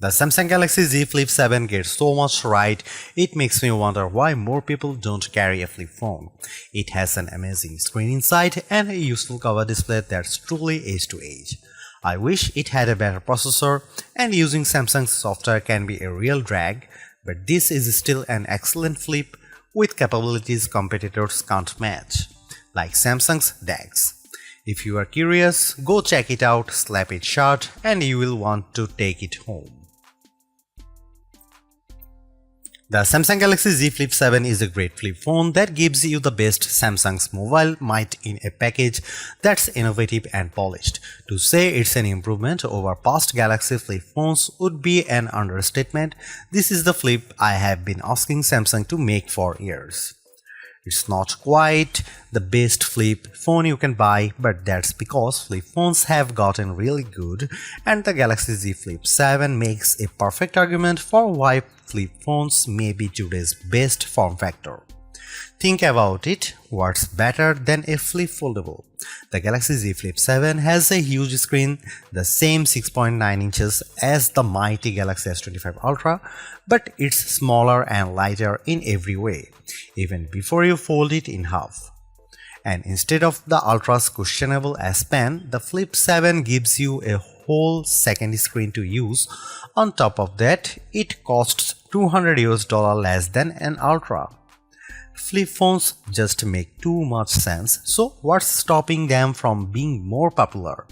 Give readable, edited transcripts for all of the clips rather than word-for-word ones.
The Samsung Galaxy Z Flip 7 gets so much right, it makes me wonder why more people don't carry a flip phone. It has an amazing screen inside and a useful cover display that's truly edge to edge. I wish it had a better processor, and using Samsung's software can be a real drag, but this is still an excellent flip with capabilities competitors can't match, like Samsung's DeX. If you are curious, go check it out, slap it shut, and you will want to take it home. The Samsung Galaxy Z Flip 7 is a great flip phone that gives you the best Samsung's mobile might in a package that's innovative and polished. To say it's an improvement over past Galaxy flip phones would be an understatement. This is the flip I have been asking Samsung to make for years. It's not quite the best flip phone you can buy, but that's because flip phones have gotten really good, and the Galaxy Z Flip 7 makes a perfect argument for why flip phones may be today's best form factor. Think about it, what's better than a flip foldable? The Galaxy Z Flip 7 has a huge screen, the same 6.9 inches as the mighty Galaxy S25 Ultra, but it's smaller and lighter in every way, even before you fold it in half. And instead of the Ultra's questionable S Pen, the Flip 7 gives you a whole second screen to use. On top of that, it costs $200 less than an Ultra. Flip phones just make too much sense, so what's stopping them from being more popular?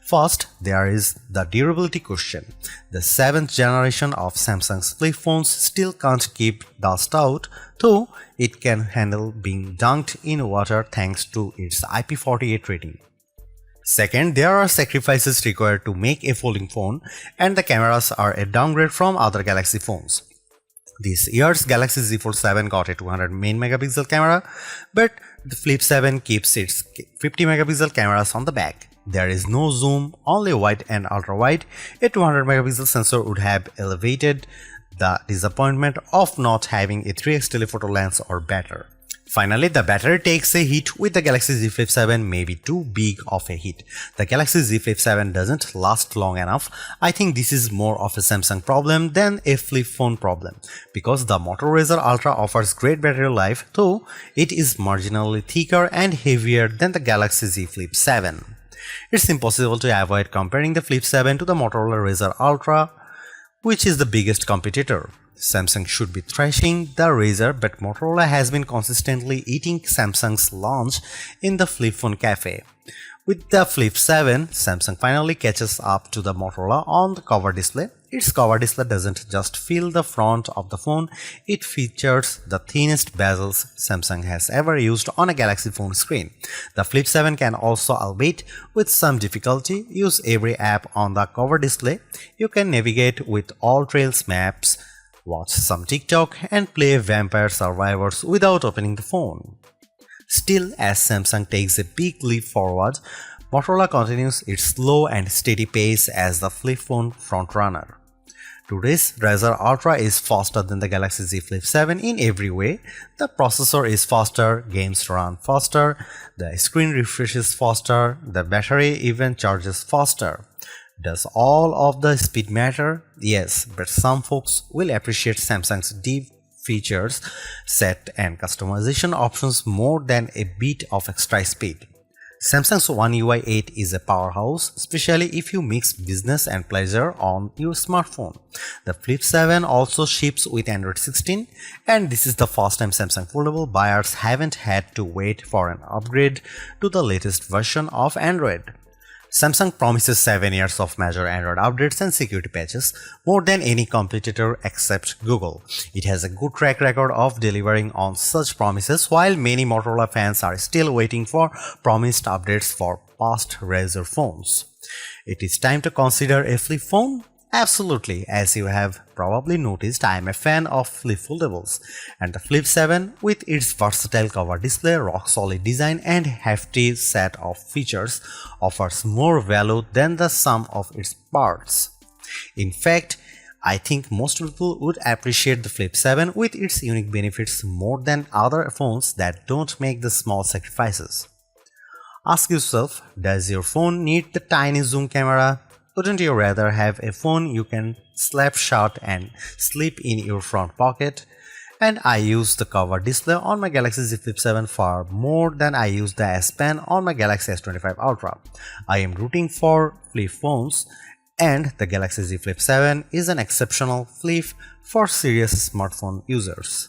First, there is the durability question. The 7th generation of Samsung's flip phones still can't keep dust out, though it can handle being dunked in water thanks to its IP48 rating. Second, there are sacrifices required to make a folding phone, and the cameras are a downgrade from other Galaxy phones. This year's Galaxy Z Fold 7 got a 200 main megapixel camera, but the Flip 7 keeps its 50 megapixel cameras on the back. There is no zoom, only wide and ultra wide. A 200 megapixel sensor would have elevated the disappointment of not having a 3x telephoto lens or better. Finally, the battery takes a hit with the Galaxy Z Flip 7, maybe too big of a hit. The Galaxy Z Flip 7 doesn't last long enough. I think this is more of a Samsung problem than a flip phone problem, because the Moto Razr Ultra offers great battery life, though it is marginally thicker and heavier than the Galaxy Z Flip 7. It's impossible to avoid comparing the Flip 7 to the Motorola Razr Ultra, which is the biggest competitor. Samsung should be thrashing the Razr, but Motorola has been consistently eating Samsung's lunch in the flip phone cafe. With the Flip 7, Samsung finally catches up to the Motorola on the cover display. Its cover display doesn't just fill the front of the phone, it features the thinnest bezels Samsung has ever used on a Galaxy phone screen. The Flip 7 can also, albeit with some difficulty, use every app on the cover display. You can navigate with all Trails maps, watch some TikTok, and play Vampire Survivors without opening the phone. Still, as Samsung takes a big leap forward, Motorola continues its slow and steady pace as the flip phone frontrunner. Today's Razr Ultra is faster than the Galaxy Z Flip 7 in every way. The processor is faster, games run faster, the screen refreshes faster, the battery even charges faster. Does all of the speed matter? Yes, but some folks will appreciate Samsung's deep features set and customization options more than a bit of extra speed. Samsung's One UI 8 is a powerhouse, especially if you mix business and pleasure on your smartphone. The Flip 7 also ships with Android 16, and this is the first time Samsung Foldable buyers haven't had to wait for an upgrade to the latest version of Android. Samsung promises 7 years of major Android updates and security patches, more than any competitor except Google. It has a good track record of delivering on such promises, while many Motorola fans are still waiting for promised updates for past Razr phones. It is time to consider a flip phone? Absolutely, as you have probably noticed, I am a fan of flip foldables, and the Flip 7, with its versatile cover display, rock-solid design, and hefty set of features, offers more value than the sum of its parts. In fact, I think most people would appreciate the Flip 7 with its unique benefits more than other phones that don't make the small sacrifices. Ask yourself, does your phone need the tiny zoom camera? Wouldn't you rather have a phone you can slap shut and slip in your front pocket? And I use the cover display on my Galaxy Z Flip 7 far more than I use the S Pen on my Galaxy S25 Ultra. I am rooting for flip phones, and the Galaxy Z Flip 7 is an exceptional flip for serious smartphone users.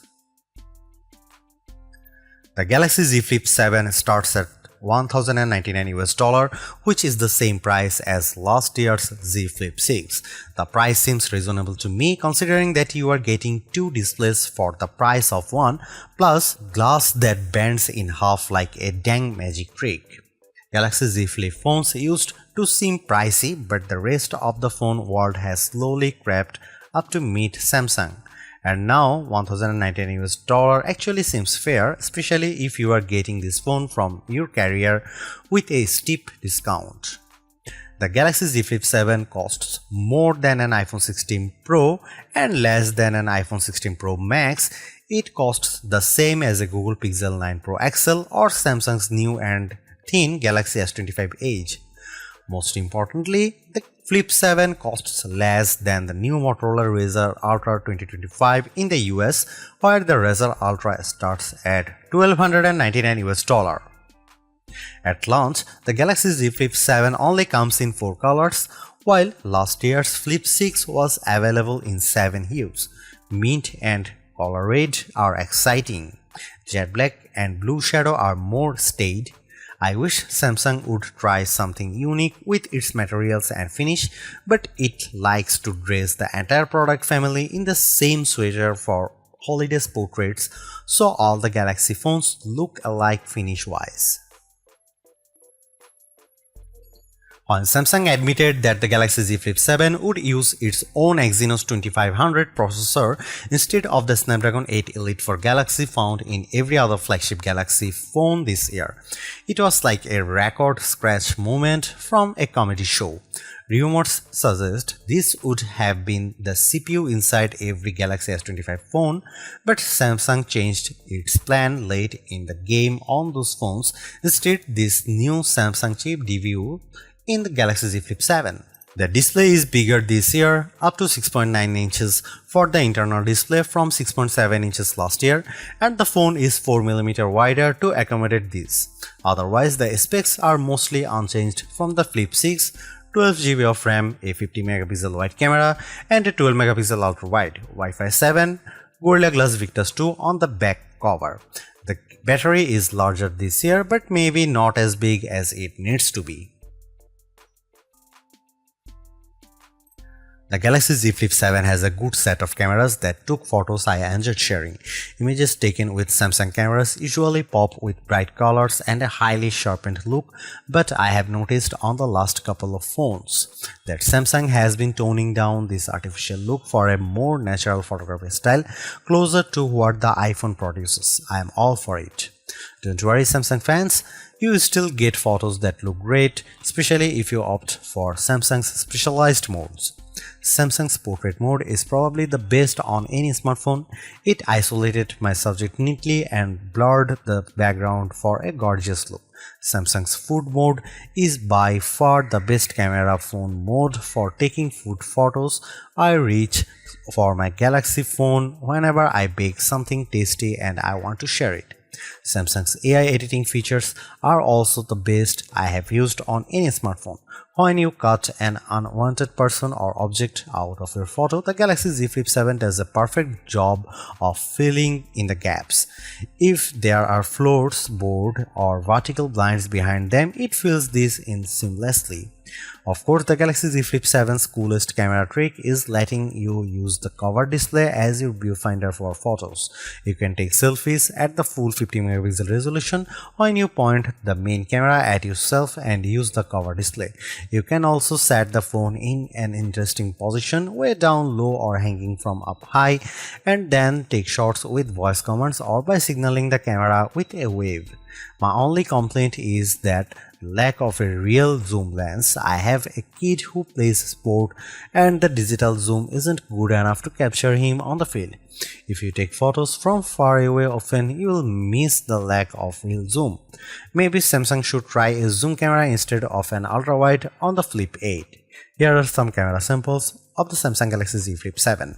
The Galaxy Z Flip 7 starts at $1,099 US, which is the same price as last year's Z Flip 6. The price seems reasonable to me considering that you are getting two displays for the price of one, plus glass that bends in half like a dang magic trick. Galaxy Z Flip phones used to seem pricey, but the rest of the phone world has slowly crept up to meet Samsung. And now $1,099 US actually seems fair, especially if you are getting this phone from your carrier with a steep discount. The Galaxy Z Flip 7 costs more than an iPhone 16 Pro and less than an iPhone 16 Pro Max. It costs the same as a Google Pixel 9 Pro XL or Samsung's new and thin Galaxy S25 Edge. Most importantly, the Flip 7 costs less than the new Motorola Razr Ultra 2025 in the US, where the Razr Ultra starts at $1,299 US. At launch, the Galaxy Z Flip 7 only comes in 4 colors, while last year's Flip 6 was available in 7 hues. Mint and color red are exciting. Jet black and blue shadow are more staid. I wish Samsung would try something unique with its materials and finish, but it likes to dress the entire product family in the same sweater for holidays portraits, so all the Galaxy phones look alike finish-wise. When Samsung admitted that the Galaxy Z Flip 7 would use its own Exynos 2500 processor instead of the Snapdragon 8 Elite for Galaxy found in every other flagship Galaxy phone this year, it was like a record scratch moment from a comedy show. Rumors suggest this would have been the CPU inside every Galaxy S25 phone, but Samsung changed its plan late in the game on those phones. Instead, this new Samsung chip debuted in the Galaxy Z Flip 7. The display is bigger this year, up to 6.9 inches for the internal display from 6.7 inches last year, and the phone is 4mm wider to accommodate this. Otherwise, the specs are mostly unchanged from the Flip 6, 12GB of RAM, a 50MP wide camera, and a 12MP ultra wide, Wi-Fi 7, Gorilla Glass Victus 2 on the back cover. The battery is larger this year, but maybe not as big as it needs to be. The Galaxy Z Flip 7 has a good set of cameras that took photos I enjoyed sharing. Images taken with Samsung cameras usually pop with bright colors and a highly sharpened look, but I have noticed on the last couple of phones that Samsung has been toning down this artificial look for a more natural photography style closer to what the iPhone produces. I am all for it. Don't worry, Samsung fans, you still get photos that look great, especially if you opt for Samsung's specialized modes. Samsung's portrait mode is probably the best on any smartphone. It isolated my subject neatly and blurred the background for a gorgeous look. Samsung's food mode is by far the best camera phone mode for taking food photos. I reach for my Galaxy phone whenever I bake something tasty and I want to share it. Samsung's AI editing features are also the best I have used on any smartphone. When you cut an unwanted person or object out of your photo, the Galaxy Z Flip 7 does a perfect job of filling in the gaps. If there are floors, board, or vertical blinds behind them, it fills this in seamlessly. Of course, the Galaxy Z Flip 7's coolest camera trick is letting you use the cover display as your viewfinder for photos. You can take selfies at the full 50MP resolution when you point the main camera at yourself and use the cover display. You can also set the phone in an interesting position, way down low or hanging from up high, and then take shots with voice commands or by signaling the camera with a wave. My only complaint is that lack of a real zoom lens. I have a kid who plays sport and the digital zoom isn't good enough to capture him on the field. If you take photos from far away often, you will miss the lack of real zoom. Maybe Samsung should try a zoom camera instead of an ultra wide on the Flip 8. Here are some camera samples of the Samsung Galaxy Z Flip 7.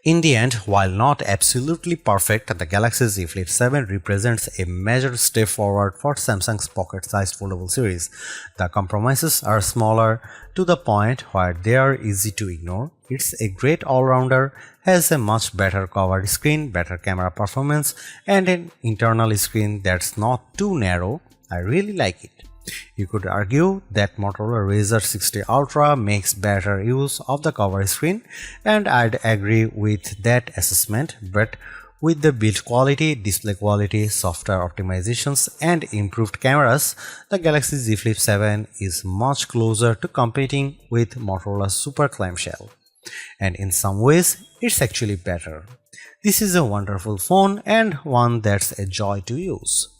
In the end, while not absolutely perfect, the Galaxy Z Flip 7 represents a major step forward for Samsung's pocket-sized foldable series. The compromises are smaller to the point where they are easy to ignore. It's a great all-rounder, has a much better cover screen, better camera performance, and an internal screen that's not too narrow. I really like it. You could argue that Motorola Razr 60 Ultra makes better use of the cover screen, and I'd agree with that assessment, but with the build quality, display quality, software optimizations, and improved cameras, the Galaxy Z Flip 7 is much closer to competing with Motorola's Super Clamshell. And in some ways, it's actually better. This is a wonderful phone and one that's a joy to use.